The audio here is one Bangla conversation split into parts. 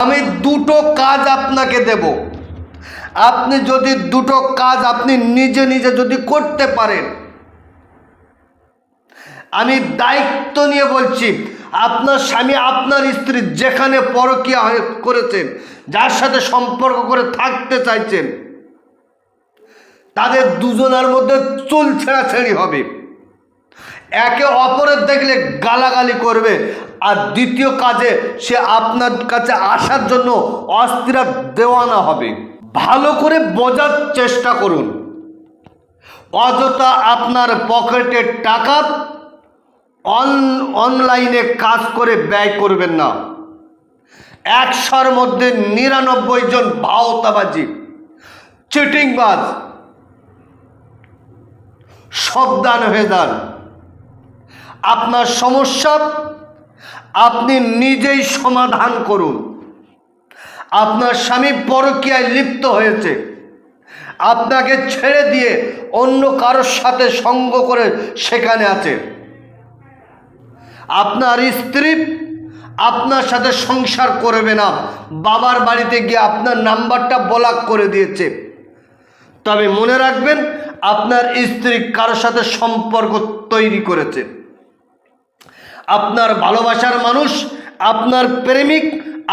আমি দুটো কাজ আপনাকে দেব। আপনি যদি দুটো কাজ আপনি নিজে নিজে যদি করতে পারেন, আমি দায়িত্ব নিয়ে বলছি, আপনার স্বামী আপনার স্ত্রী যেখানে পরকীয়া করেছেন, যার সাথে সম্পর্ক করে থাকতে চাইছেন, তাদের দুজনের মধ্যে চুল ছেঁড়াছেঁড়ি হবে, একে অপরের দেখলে গালাগালি করবে, আর দ্বিতীয় কাজে সে আপনার কাছে আসার জন্য অস্থিরা দেওয়ানা হবে। ভালো করে বোঝার চেষ্টা করুন। অযথা আপনার পকেটের টাকা অনলাইনে কাজ করে ব্যয় করবেন না। 100-র মধ্যে 99 জন ভাওতাবাজি, চিটিংবাজ। সাবধান হয়ে যান। আপনার সমস্যা আপনি নিজেই সমাধান করুন। আপনার স্বামী পরকীয়ায় লিপ্ত হয়েছে, আপনাকে ছেড়ে দিয়ে অন্য কারোর সাথে সঙ্গ করে সেখানে আছে। আপনার স্ত্রী আপনার সাথে সংসার করবে না, বাবার বাড়িতে গিয়ে আপনার নাম্বারটা ব্লক করে দিয়েছে। তবে মনে রাখবেন, আপনার স্ত্রী কারোর সাথে সম্পর্ক তৈরি করেছে। আপনার ভালোবাসার মানুষ, আপনার প্রেমিক,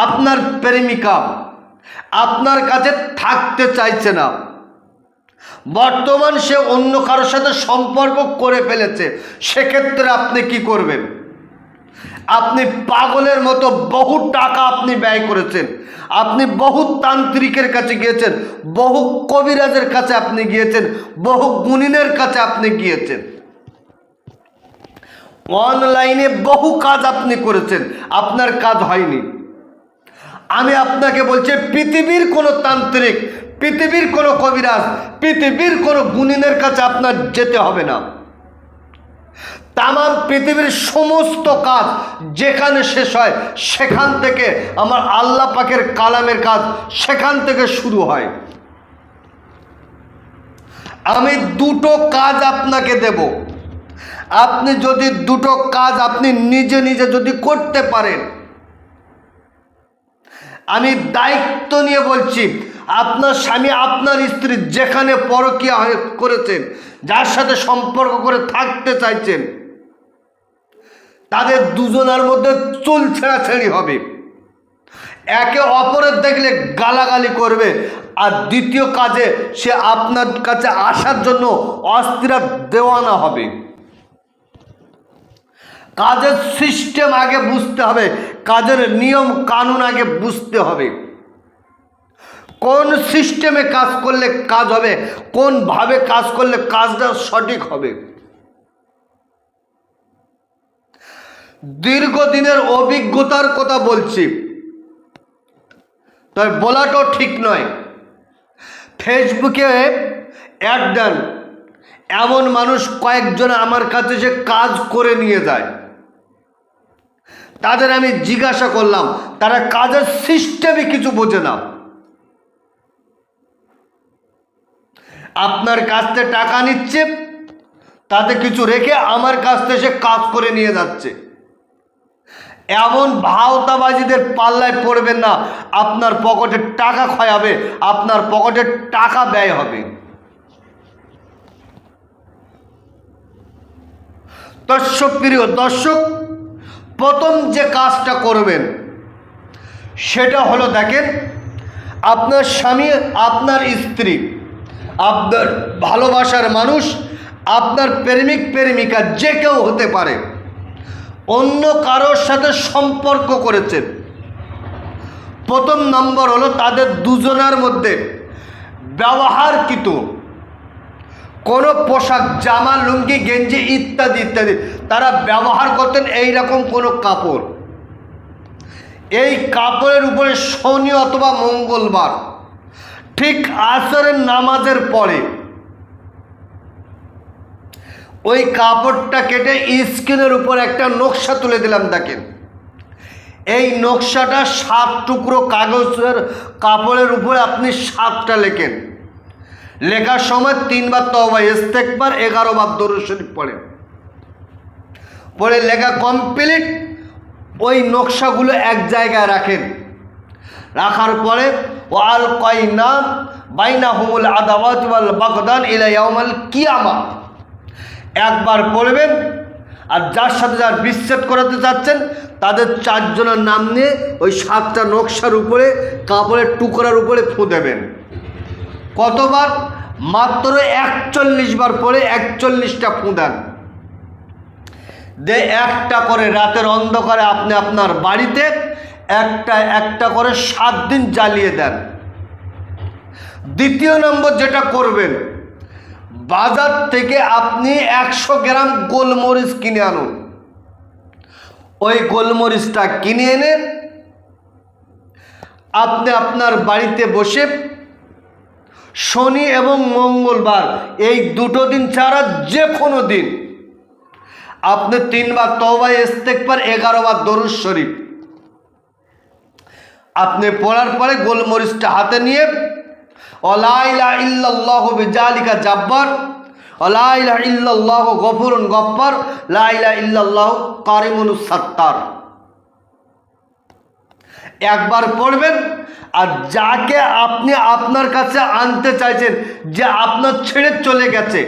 আপনার প্রেমিকা আপনার কাছে থাকতে চাইছে না। বর্তমান সে অন্য কারোর সাথে সম্পর্ক করে ফেলেছে। সেক্ষেত্রে আপনি কি করবেন? আপনি পাগলের মতো বহু টাকা আপনি ব্যয় করেছেন, আপনি বহু তান্ত্রিকের কাছে গিয়েছেন, বহু কবিরাজের কাছে আপনি গিয়েছেন, বহু গুণিনের কাছে আপনি গিয়েছেন, অনলাইনে বহু কাজ আপনি করেছেন, আপনার কাজ হয়নি। আমি আপনাকে বলছি, পৃথিবীর কোনো তান্ত্রিক, পৃথিবীর কোনো কবিরাজ, পৃথিবীর কোনো গুণিনের কাছে আপনার যেতে হবে না। তাম পৃথিবীর সমস্ত কাজ যেখানে শেষ হয়, সেখান থেকে আমার আল্লাহ পাকের কালামের কাজ সেখান থেকে শুরু হয়। আমি দুটো কাজ আপনাকে দেব। আপনি যদি দুটো কাজ আপনি নিজে নিজে যদি করতে পারেন, আমি দায়িত্ব নিয়ে বলছি, আপনার স্বামী আপনার স্ত্রী যেখানে পরকীয়া করেছেন, যার সাথে সম্পর্ক করে থাকতে চাইছেন, তাদের দুজনের মধ্যে চুল ছেঁড়াছেঁড়ি হবে, একে অপরের দেখলে গালাগালি করবে, আর দ্বিতীয় কাজে সে আপনার কাছে আসার জন্য অস্থিরা দেওয়ানা হবে। কাজের সিস্টেম আগে বুঝতে হবে, কাজের নিয়ম কানুন আগে বুঝতে হবে। কোন সিস্টেমে কাজ করলে কাজ হবে, কোনভাবে কাজ করলে কাজটা সঠিক হবে। দীর্ঘদিনের অভিজ্ঞতার কথা বলছি, তবে বলাটাও ঠিক নয়। ফেসবুকে অ্যাড দেন, এমন মানুষ কয়েকজন আমার কাছে যে কাজ করে নিয়ে যায়। তাদের আমি জিজ্ঞাসা করলাম, তারা কাজের সিস্টেমে কিছু বোঝে না। আপনার কাছ থেকে টাকা নিচ্ছে, তাতে কিছু রেখে আমার কাছ থেকে সে কাজ করে নিয়ে যাচ্ছে। এমন ভাওতাবাজিদের পাল্লায় পড়বেন না, আপনার পকেটের টাকা ক্ষয় হবে, আপনার পকেটের টাকা ব্যয় হবে। প্রিয় দর্শক, প্রথম যে কাজটা করবেন সেটা হলো, দেখেন, আপনার স্বামী, আপনার স্ত্রী, আপনার ভালোবাসার মানুষ, আপনার প্রেমিক প্রেমিকা যে কেউ হতে পারে, অন্য কারোর সাথে সম্পর্ক করেছেন। প্রথম নম্বর হলো, তাদের দুজনের মধ্যে ব্যবহারকৃত কোনো পোশাক, জামা, লুঙ্গি, গেঞ্জি ইত্যাদি ইত্যাদি তারা ব্যবহার করতেন এইরকম কোনো কাপড়। এই কাপড়ের উপরে শনি অথবা মঙ্গলবার ঠিক আসরের নামাজের পরে ওই কাপড়টা কেটে স্ক্রিনের উপর একটা নকশা তুলে দিলাম। দেখেন, এই নকশাটা 7 টুকরো কাগজের কাপড়ের উপরে আপনি 7টা লেখেন। লেখার সময় 3 বার তওবা ইস্তেগফার, 11 বার দরুদ শরীফ পড়েন। পরে লেখা কমপ্লিট, ওই নকশাগুলো এক জায়গায় রাখেন। রাখার পরে ওয়াল কয়না বাইনাহুমুল আদাওয়াত ওয়াল বাগদান ইলা ইয়াউমিল কিয়ামা, একবার পড়বেন। আর যার সাথে যার বিচ্ছেদ করাতে চাচ্ছেন তাদের 4 জনের নাম নিয়ে ওই 7টা নকশার উপরে কাপড়ের টুকরার উপরে ফু দেবেন। কতবার? মাত্র 41 বার পরে 41টা ফু দেন। দে একটা করে রাতের অন্ধকারে আপনি আপনার বাড়িতে একটা করে 7 দিন জ্বালিয়ে দেন। দ্বিতীয় নম্বর যেটা করবেন, বাজার থেকে আপনি 100 গ্রাম গোলমরিচ কিনে আনুন। ওই গোলমরিচটা কিনে এনে আপনি আপনার বাড়িতে বসে শনি এবং মঙ্গলবার এই 2 দিন ছাড়া যে কোনো দিন আপনি 3 বার তওবা ইস্তেগফার 11 বার দরুদ শরীফ আপনি পড়ার পরে গোলমরিচটা হাতে নিয়ে লা ইলাহা ইল্লাল্লাহু বিজালিকা জাব্বার, লা ইলাহা ইল্লাল্লাহু গফুরুন গফফার, লা ইলাহা ইল্লাল্লাহু কারিমুস সাত্তার একবার পড়বেন। আর যাকে আপনি আপনার কাছে আনতে চাইছেন, যে আপনার ছেড়ে চলে গেছে,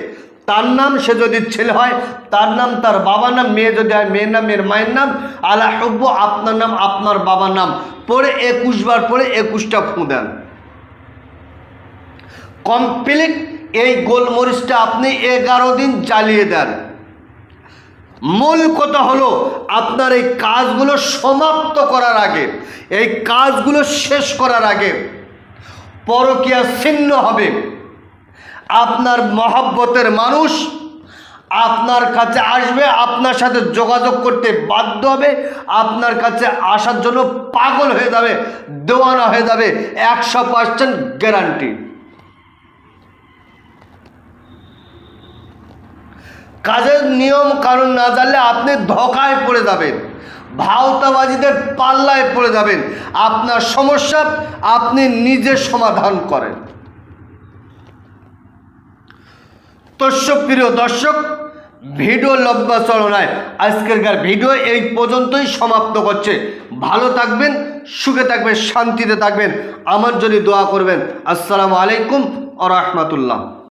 তার নাম, সে যদি ছেলে হয় তার নাম, তার বাবার নাম, মেয়ে যদি হয় মেয়ের নাম, মেয়ের মায়ের নাম, আলা হুব্বু আপনার নাম, আপনার বাবার নাম পড়ে 21 বার পড়ে 21টা ফু দেন। কমপ্লিট এই গোলমরিচটা আপনি 11 দিন জ্বালিয়ে দেন। মূল কথা হলো আপনার এই কাজগুলো সমাপ্ত করার আগে, এই কাজগুলো শেষ করার আগে পরকীয়া ছিন্ন হবে। আপনার মহব্বতের মানুষ আপনার কাছে আসবে, আপনার সাথে যোগাযোগ করতে বাধ্য হবে, আপনার কাছে আসার জন্য পাগল হয়ে যাবে, দেওয়ানা হয়ে যাবে, 100% গ্যারান্টি। কাজের নিয়ম কানুন না জানলে আপনি ধোঁকায় পড়ে যাবেন, ভাওতাবাজিদের পাল্লায় পড়ে যাবেন। আপনার সমস্যা আপনি নিজে সমাধান করেন। তো প্রিয় দর্শক, ভিডিও লম্বা চলো নয়, আজকেরকার ভিডিও এই পর্যন্তই সমাপ্ত করছে। ভালো থাকবেন, সুখে থাকবেন, শান্তিতে থাকবেন, আমার জন্য দোয়া করবেন। আসসালামু আলাইকুম ওয়া রাহমাতুল্লাহ।